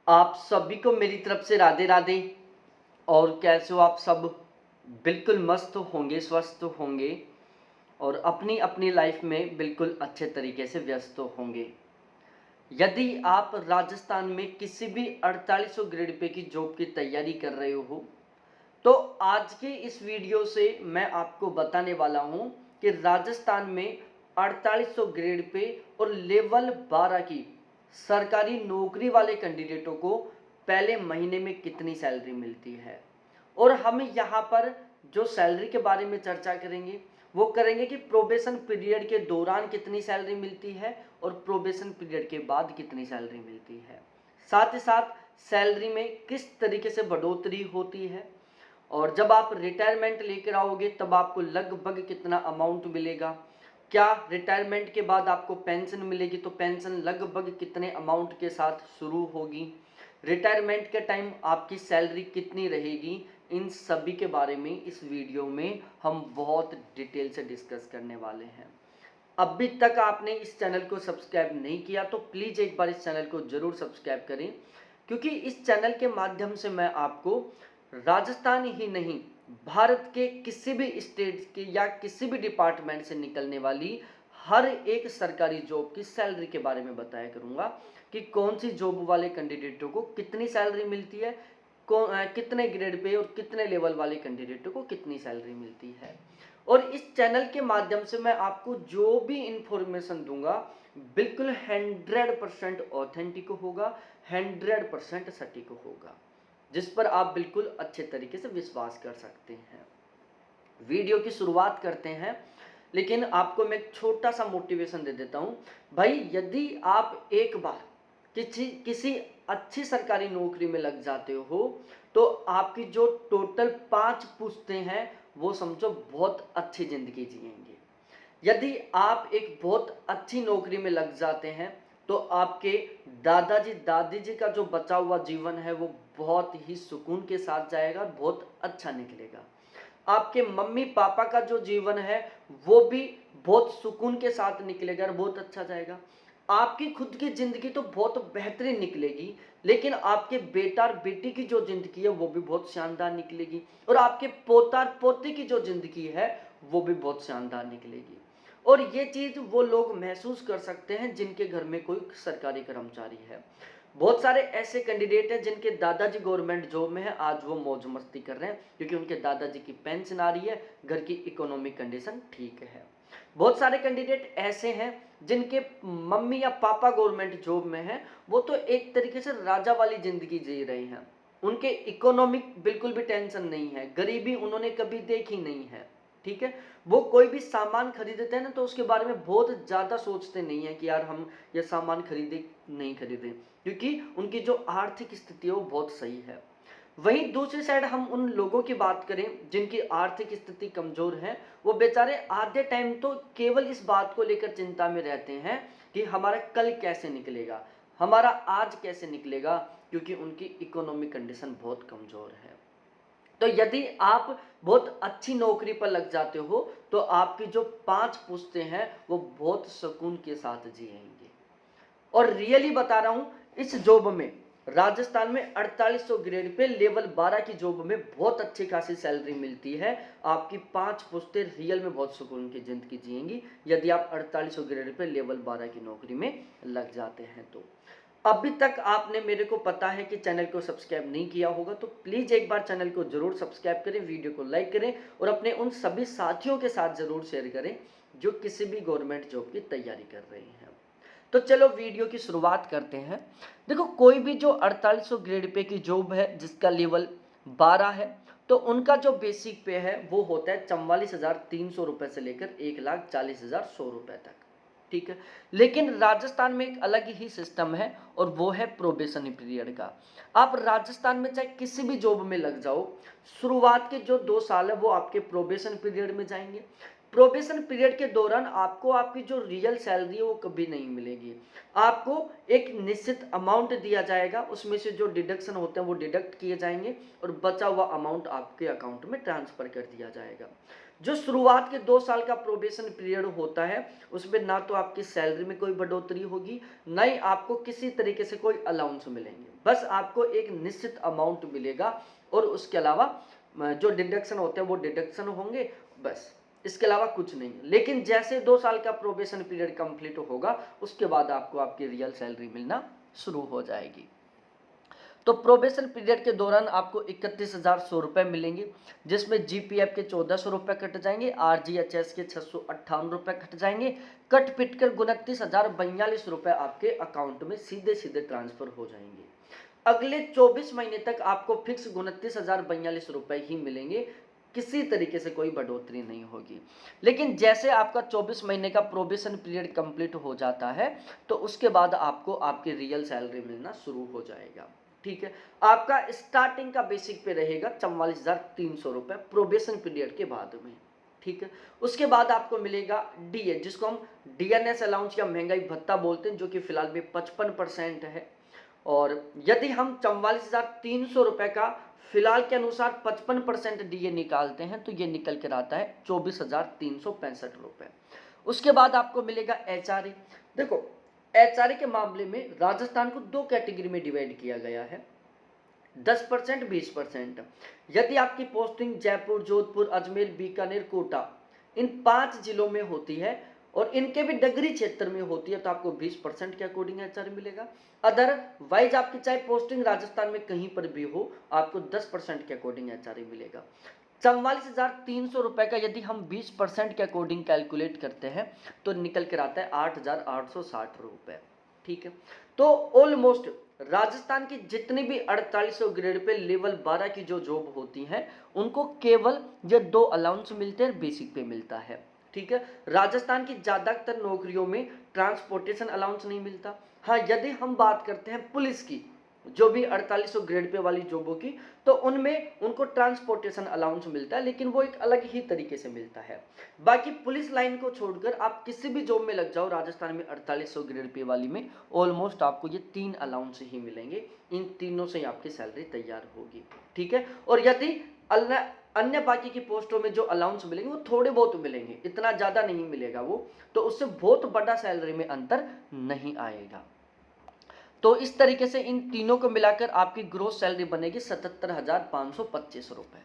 आप सभी को मेरी तरफ से राधे राधे। और कैसे हो आप सब? बिल्कुल मस्त होंगे, स्वस्थ होंगे और अपनी अपनी लाइफ में बिल्कुल अच्छे तरीके से व्यस्त होंगे। यदि आप राजस्थान में किसी भी 4800 ग्रेड पे की जॉब की तैयारी कर रहे हो तो आज के इस वीडियो से मैं आपको बताने वाला हूं कि राजस्थान में 4800 ग्रेड पे और लेवल 12 की सरकारी नौकरी वाले कैंडिडेटों को पहले महीने में कितनी सैलरी मिलती है। और हम यहाँ पर जो सैलरी के बारे में चर्चा करेंगे वो करेंगे कि प्रोबेशन पीरियड के दौरान कितनी सैलरी मिलती है और प्रोबेशन पीरियड के बाद कितनी सैलरी मिलती है। साथ ही साथ सैलरी में किस तरीके से बढ़ोतरी होती है और जब आप रिटायरमेंट लेकर आओगे तब आपको लगभग कितना अमाउंट मिलेगा। क्या रिटायरमेंट के बाद आपको पेंशन मिलेगी तो पेंशन लगभग कितने अमाउंट के साथ शुरू होगी। रिटायरमेंट के टाइम आपकी सैलरी कितनी रहेगी। इन सभी के बारे में इस वीडियो में हम बहुत डिटेल से डिस्कस करने वाले हैं। अभी तक आपने इस चैनल को सब्सक्राइब नहीं किया तो प्लीज़ एक बार इस चैनल को ज़रूर सब्सक्राइब करें, क्योंकि इस चैनल के माध्यम से मैं आपको राजस्थान ही नहीं भारत के किसी भी स्टेट के या किसी भी डिपार्टमेंट से निकलने वाली हर एक सरकारी जॉब की सैलरी के बारे में बताया करूंगा कि कौन सी जॉब वाले कैंडिडेटों को कितनी सैलरी मिलती है, कितने ग्रेड पे और कितने लेवल वाले कैंडिडेटों को कितनी सैलरी मिलती है। और इस चैनल के माध्यम से मैं आपको जो भी इंफॉर्मेशन दूंगा बिल्कुल 100% ऑथेंटिक होगा, 100% सटीक होगा, जिस पर आप बिल्कुल अच्छे तरीके से विश्वास कर सकते हैं। वीडियो की शुरुआत करते हैं, लेकिन आपको मैं एक छोटा सा मोटिवेशन दे देता हूं। भाई यदि आप एक बार किसी किसी अच्छी सरकारी नौकरी में लग जाते हो तो आपकी जो टोटल 5 पुश्तें हैं वो समझो बहुत अच्छी जिंदगी जिएंगे। यदि आप एक बहुत अच्छी नौकरी में लग जाते हैं तो आपके दादाजी दादी जी का जो बचा हुआ जीवन है वो बहुत ही सुकून के साथ जाएगा, बहुत अच्छा निकलेगा। आपके मम्मी पापा का जो जीवन है वो भी बहुत सुकून के साथ निकलेगा और बहुत अच्छा जाएगा। आपकी खुद की जिंदगी तो बहुत बेहतरीन निकलेगी, लेकिन आपके बेटा और बेटी की जो जिंदगी है वो भी बहुत शानदार निकलेगी और आपके पोता और पोती की जो जिंदगी है वो भी बहुत शानदार निकलेगी। और ये चीज वो लोग महसूस कर सकते हैं जिनके घर में कोई सरकारी कर्मचारी है। बहुत सारे ऐसे कैंडिडेट हैं जिनके दादाजी गवर्नमेंट जॉब में है, आज वो मौज मस्ती कर रहे हैं क्योंकि उनके दादाजी की पेंशन आ रही है, घर की इकोनॉमिक कंडीशन ठीक है। बहुत सारे कैंडिडेट ऐसे हैं जिनके मम्मी या पापा गवर्नमेंट जॉब में है, वो तो एक तरीके से राजा वाली जिंदगी जी रहे हैं। उनके इकोनॉमिक बिल्कुल भी टेंशन नहीं है, गरीबी उन्होंने कभी देखी नहीं है। ठीक है, वो कोई भी सामान खरीदते हैं ना तो उसके बारे में बहुत ज़्यादा सोचते नहीं है कि यार हम ये सामान खरीदे नहीं खरीदे, क्योंकि उनकी जो आर्थिक स्थिति है वो बहुत सही है। वहीं दूसरी साइड हम उन लोगों की बात करें जिनकी आर्थिक स्थिति कमजोर है, वो बेचारे आधे टाइम तो केवल इस बात को लेकर चिंता में रहते हैं कि हमारा कल कैसे निकलेगा, हमारा आज कैसे निकलेगा, क्योंकि उनकी इकोनॉमिक कंडीशन बहुत कमजोर है। तो यदि आप बहुत अच्छी नौकरी पर लग जाते हो तो आपकी जो 5 पुश्तें हैं वो बहुत सुकून के साथ जिएंगे। और रियली बता रहा हूं, इस जॉब में राजस्थान में 4800 ग्रेड पे लेवल 12 की जॉब में बहुत अच्छी खासी सैलरी मिलती है। आपकी 5 पुश्तें रियल में बहुत सुकून की जिंदगी जिएंगी यदि आप 4800 ग्रेड पे लेवल 12 की नौकरी में लग जाते हैं तो। अभी तक आपने मेरे को पता है कि चैनल को सब्सक्राइब नहीं किया होगा तो प्लीज़ एक बार चैनल को जरूर सब्सक्राइब करें, वीडियो को लाइक करें और अपने उन सभी साथियों के साथ जरूर शेयर करें जो किसी भी गवर्नमेंट जॉब की तैयारी कर रहे हैं। तो चलो वीडियो की शुरुआत करते हैं। देखो, कोई भी जो 4800 ग्रेड पे की जॉब है जिसका लेवल 12 है तो उनका जो बेसिक पे है वो होता है 44,300 रुपये से लेकर 1,40,100 रुपये तक। ठीक है, लेकिन राजस्थान में एक अलग ही सिस्टम है और वो है प्रोबेशन पीरियड का। आप राजस्थान में चाहे किसी भी जॉब में लग जाओ, शुरुआत के जो 2 साल है वो आपके प्रोबेशन पीरियड में जाएंगे। प्रोबेशन पीरियड के दौरान आपको आपकी जो रियल सैलरी है वो कभी नहीं मिलेगी। आपको एक निश्चित अमाउंट दिया जाएगा, उसमें से जो डिडक्शन होते हैं वो डिडक्ट किए जाएंगे और बचा हुआ अमाउंट आपके अकाउंट में ट्रांसफर कर दिया जाएगा। जो शुरुआत के 2 साल का प्रोबेशन पीरियड होता है उसमें ना तो आपकी सैलरी में कोई बढ़ोतरी होगी, ना ही आपको किसी तरीके से कोई अलाउंस मिलेंगे। बस आपको एक निश्चित अमाउंट मिलेगा और उसके अलावा जो डिडक्शन होते हैं वो डिडक्शन होंगे, बस इसके अलावा कुछ नहीं। लेकिन जैसे 2 साल का प्रोबेशन पीरियड कंप्लीट होगा उसके बाद आपको आपकी रियल सैलरी मिलना शुरू हो जाएगी। तो प्रोबेशन पीरियड के दौरान आपको 31,100 रुपये मिलेंगे, जिसमें जीपीएफ के 1,400 रुपये कट जाएंगे, आरजीएचएस के 658 रुपये कट जाएंगे। कट पिट कर 29,042 रुपये आपके अकाउंट में सीधे सीधे ट्रांसफर हो जाएंगे। अगले 24 महीने तक आपको फिक्स 29,042 रुपये ही मिलेंगे, किसी तरीके से कोई बढ़ोतरी नहीं होगी। लेकिन जैसे आपका 24 महीने का प्रोबेशन पीरियड कंप्लीट हो जाता है तो उसके बाद आपको आपकी रियल सैलरी मिलना शुरू हो जाएगा। ठीक है, आपका स्टार्टिंग का बेसिक पे रहेगा 44,300 रुपये प्रोबेशन पीरियड के बाद में। ठीक है, उसके बाद आपको मिलेगा डीए, जिसको हम डीएनएस अलाउंस या महंगाई भत्ता बोलते हैं, जो कि फिलहाल में 55% है। और यदि हम 44,300 रुपये का फिलहाल के अनुसार 55% डीए निकालते हैं तो ये निकल कर आता है 24,365 रुपये। उसके बाद आपको मिलेगा एचआरए। देखो, एचआरए के मामले में राजस्थान को 2 कैटेगरी में डिवाइड किया गया है, 10%, 20%। यदि आपकी पोस्टिंग जयपुर, जोधपुर, अजमेर, बीकानेर, कोटा इन 5 जिलों में होती है और इनके भी नगरीय क्षेत्र में होती है तो आपको 20% के अकॉर्डिंग एचआरए मिलेगा। अदरवाइज आपकी चाहे पोस्टिंग राजस्थान में कहीं पर भी हो आपको 10% के अकॉर्डिंग एचआरए मिलेगा। 44,300 रुपये का यदि हम 20% के अकॉर्डिंग कैलकुलेट करते हैं तो निकल कर आता है 8,860 रुपये। ठीक है, तो ऑलमोस्ट राजस्थान की जितनी भी 4800 ग्रेड पे लेवल 12 की जो जॉब होती हैं उनको केवल ये 2 अलाउंस मिलते हैं, बेसिक पे मिलता है। ठीक है, राजस्थान की ज़्यादातर नौकरियों में ट्रांसपोर्टेशन अलाउंस नहीं मिलता। हाँ, यदि हम बात करते हैं पुलिस की, जो भी 4800 ग्रेड पे वाली जॉबों की, तो उनमें उनको ट्रांसपोर्टेशन अलाउंस मिलता है, लेकिन वो एक अलग ही तरीके से मिलता है। बाकी पुलिस लाइन को छोड़कर आप किसी भी जॉब में लग जाओ राजस्थान में 4800 ग्रेड पे वाली में, ऑलमोस्ट आपको ये 3 अलाउंस ही मिलेंगे। इन तीनों से ही आपकी सैलरी तैयार होगी। ठीक है, और यदि अन्य बाकी की पोस्टों में जो अलाउंस मिलेंगे वो थोड़े बहुत मिलेंगे, इतना ज़्यादा नहीं मिलेगा वो, तो उससे बहुत बड़ा सैलरी में अंतर नहीं आएगा। तो इस तरीके से इन तीनों को मिलाकर आपकी ग्रोस सैलरी बनेगी 77,525 रुपये।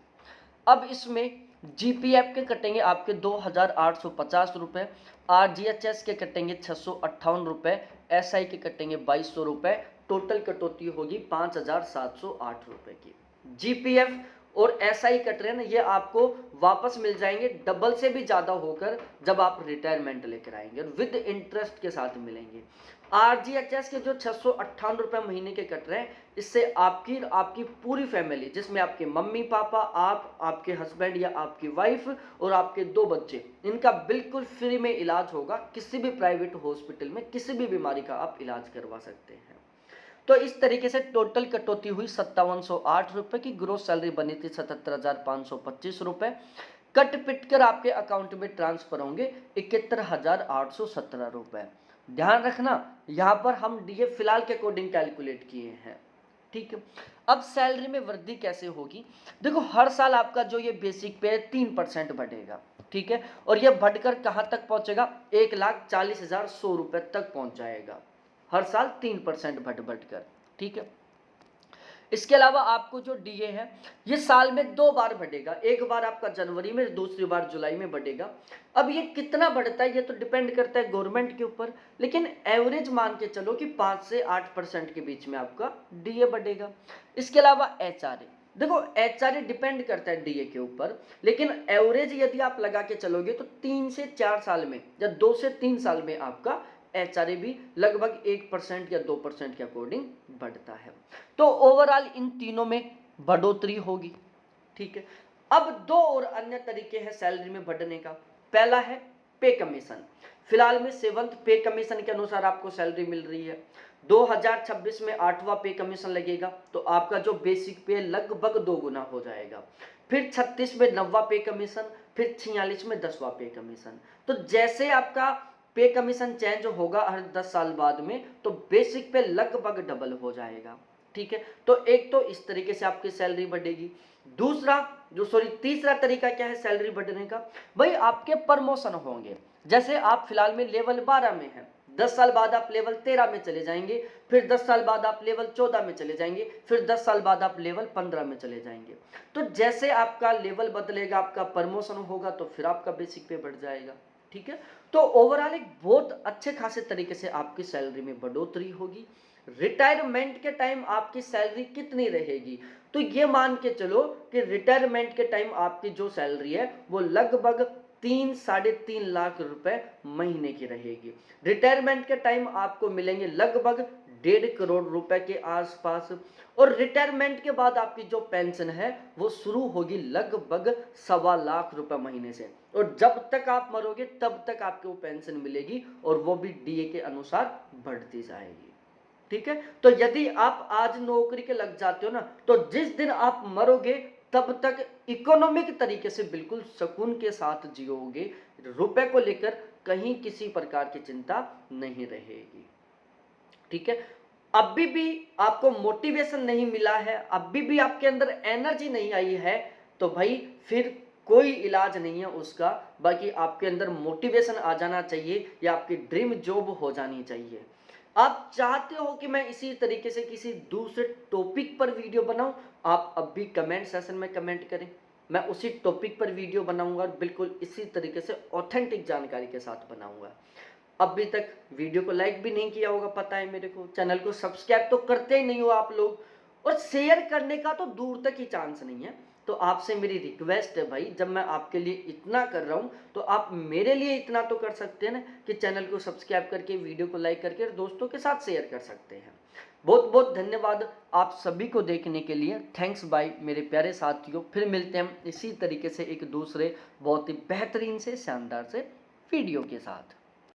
अब इसमें जीपीएफ के कटेंगे आपके 2,850 रुपये, आरजीएचएस के कटेंगे 658 रुपये, एसआई के कटेंगे 2200 रुपये, टोटल कटौती होगी 5,708 रुपये की। जीपीएफ और एसआई कट रहे हैं ना, ये आपको वापस मिल जाएंगे डबल से भी ज़्यादा होकर जब आप रिटायरमेंट लेकर आएंगे, और विद इंटरेस्ट के साथ मिलेंगे। आरजीएचएस के जो 658 रुपये महीने के कट रहे हैं, इससे आपकी पूरी फैमिली, जिसमें आपके मम्मी पापा, आप, आपके हस्बैंड या आपकी वाइफ और आपके 2 बच्चे, इनका बिल्कुल फ्री में इलाज होगा। किसी भी प्राइवेट हॉस्पिटल में किसी भी बीमारी का आप इलाज करवा सकते हैं। तो इस तरीके से टोटल कटौती हुई 5708 रुपये की, ग्रोस सैलरी बनी थी 77,525 रुपये। कट पिट कर आपके अकाउंट में ट्रांसफर होंगे 71,817 रुपये। ध्यान रखना, यहाँ पर हम डीए फिलहाल के अकॉर्डिंग कैलकुलेट किए हैं। ठीक है, अब सैलरी में वृद्धि कैसे होगी? देखो, हर साल आपका जो ये बेसिक पे 3% बढ़ेगा। ठीक है, और ये बढ़कर कहाँ तक पहुँचेगा? 1,40,100 रुपये तक पहुँच जाएगा, हर साल 3% बढ़कर। ठीक है, इसके अलावा आपको जो डीए है ये साल में 2 बार बढ़ेगा, एक बार आपका जनवरी में, दूसरी बार जुलाई में बढ़ेगा। अब ये कितना बढ़ता है ये तो डिपेंड करता है गवर्नमेंट के ऊपर, लेकिन एवरेज मान के चलो कि 5 से 8% के बीच में आपका डीए बढ़ेगा। इसके अलावा एचआरए, देखो एचआरए डिपेंड करता है डीए के ऊपर, लेकिन एवरेज यदि आप लगा के चलोगे तो 3 से 4 साल में या 2 से 3 साल में आपका एचआरए भी लगभग 1% या 2% के अकॉर्डिंग बढ़ता है। तो ओवरऑल इन तीनों में बढ़ोतरी होगी। ठीक है, अब 2 और अन्य तरीके हैं सैलरी में बढ़ने का। पहला है पे कमीशन। फिलहाल में 7th पे कमीशन के अनुसार आपको सैलरी मिल रही है। 2026 में 8वां पे कमीशन लगेगा तो आपका जो बेसिक पे लगभग 2 गुना हो जाएगा। फिर 36 में 9वां पे कमीशन, फिर 46 में 10वां पे कमीशन। तो जैसे आपका पे कमीशन चेंज होगा हर 10 साल बाद में, तो बेसिक पे लगभग डबल हो जाएगा। ठीक है, तो एक तो इस तरीके से आपकी सैलरी बढ़ेगी। तीसरा तरीका क्या है सैलरी बढ़ने का? भाई आपके प्रमोशन होंगे। जैसे आप फिलहाल में लेवल 12 में हैं, 10 साल बाद आप लेवल 13 में चले जाएंगे, फिर 10 साल बाद आप लेवल 14 में चले जाएंगे, फिर 10 साल बाद आप लेवल 15 में चले जाएंगे। तो जैसे आपका लेवल बदलेगा, आपका प्रमोशन होगा, तो फिर आपका बेसिक पे बढ़ जाएगा। ठीक है, तो ओवरऑल एक बहुत अच्छे खासे तरीके से आपकी सैलरी में बढ़ोतरी होगी। रिटायरमेंट के टाइम आपकी सैलरी कितनी रहेगी? तो ये मान के चलो कि रिटायरमेंट के टाइम आपकी जो सैलरी है वो लगभग 3-3.5 लाख रुपए महीने की रहेगी। रिटायरमेंट के टाइम आपको मिलेंगे लगभग 1.5 करोड़ रुपए के आसपास। और रिटायरमेंट के बाद आपकी जो पेंशन है वो शुरू होगी लगभग 1.25 लाख रुपए महीने से, और जब तक आप मरोगे तब तक आपको पेंशन मिलेगी, और वो भी डीए के अनुसार बढ़ती जाएगी। ठीक है, तो यदि आप आज नौकरी के लग जाते हो ना, तो जिस दिन आप मरोगे तब तक इकोनॉमिक तरीके से बिल्कुल सुकून के साथ जियोगे। रुपए को लेकर कहीं किसी प्रकार की चिंता नहीं रहेगी। ठीक है, अभी भी आपको मोटिवेशन नहीं मिला है, अभी भी आपके अंदर एनर्जी नहीं आई है, तो भाई फिर कोई इलाज नहीं है उसका। बाकी आपके अंदर मोटिवेशन आ जाना चाहिए, या आपकी ड्रीम जॉब हो जानी चाहिए। आप चाहते हो कि मैं इसी तरीके से किसी दूसरे टॉपिक पर वीडियो बनाऊं, आप अभी कमेंट सेशन में कमेंट करें, मैं उसी टॉपिक पर वीडियो बनाऊंगा और बिल्कुल इसी तरीके से ऑथेंटिक जानकारी के साथ बनाऊंगा। अभी तक वीडियो को लाइक भी नहीं किया होगा, पता है मेरे को, चैनल को सब्सक्राइब तो करते ही नहीं हो आप लोग, और शेयर करने का तो दूर तक ही चांस नहीं है। तो आपसे मेरी रिक्वेस्ट है भाई, जब मैं आपके लिए इतना कर रहा हूं तो आप मेरे लिए इतना तो कर सकते हैं ना, कि चैनल को सब्सक्राइब करके, वीडियो को लाइक करके दोस्तों के साथ शेयर कर सकते हैं। बहुत बहुत धन्यवाद आप सभी को देखने के लिए। थैंक्स बाय मेरे प्यारे साथियों। फिर मिलते हैं इसी तरीके से एक दूसरे बहुत ही बेहतरीन से शानदार से वीडियो के साथ।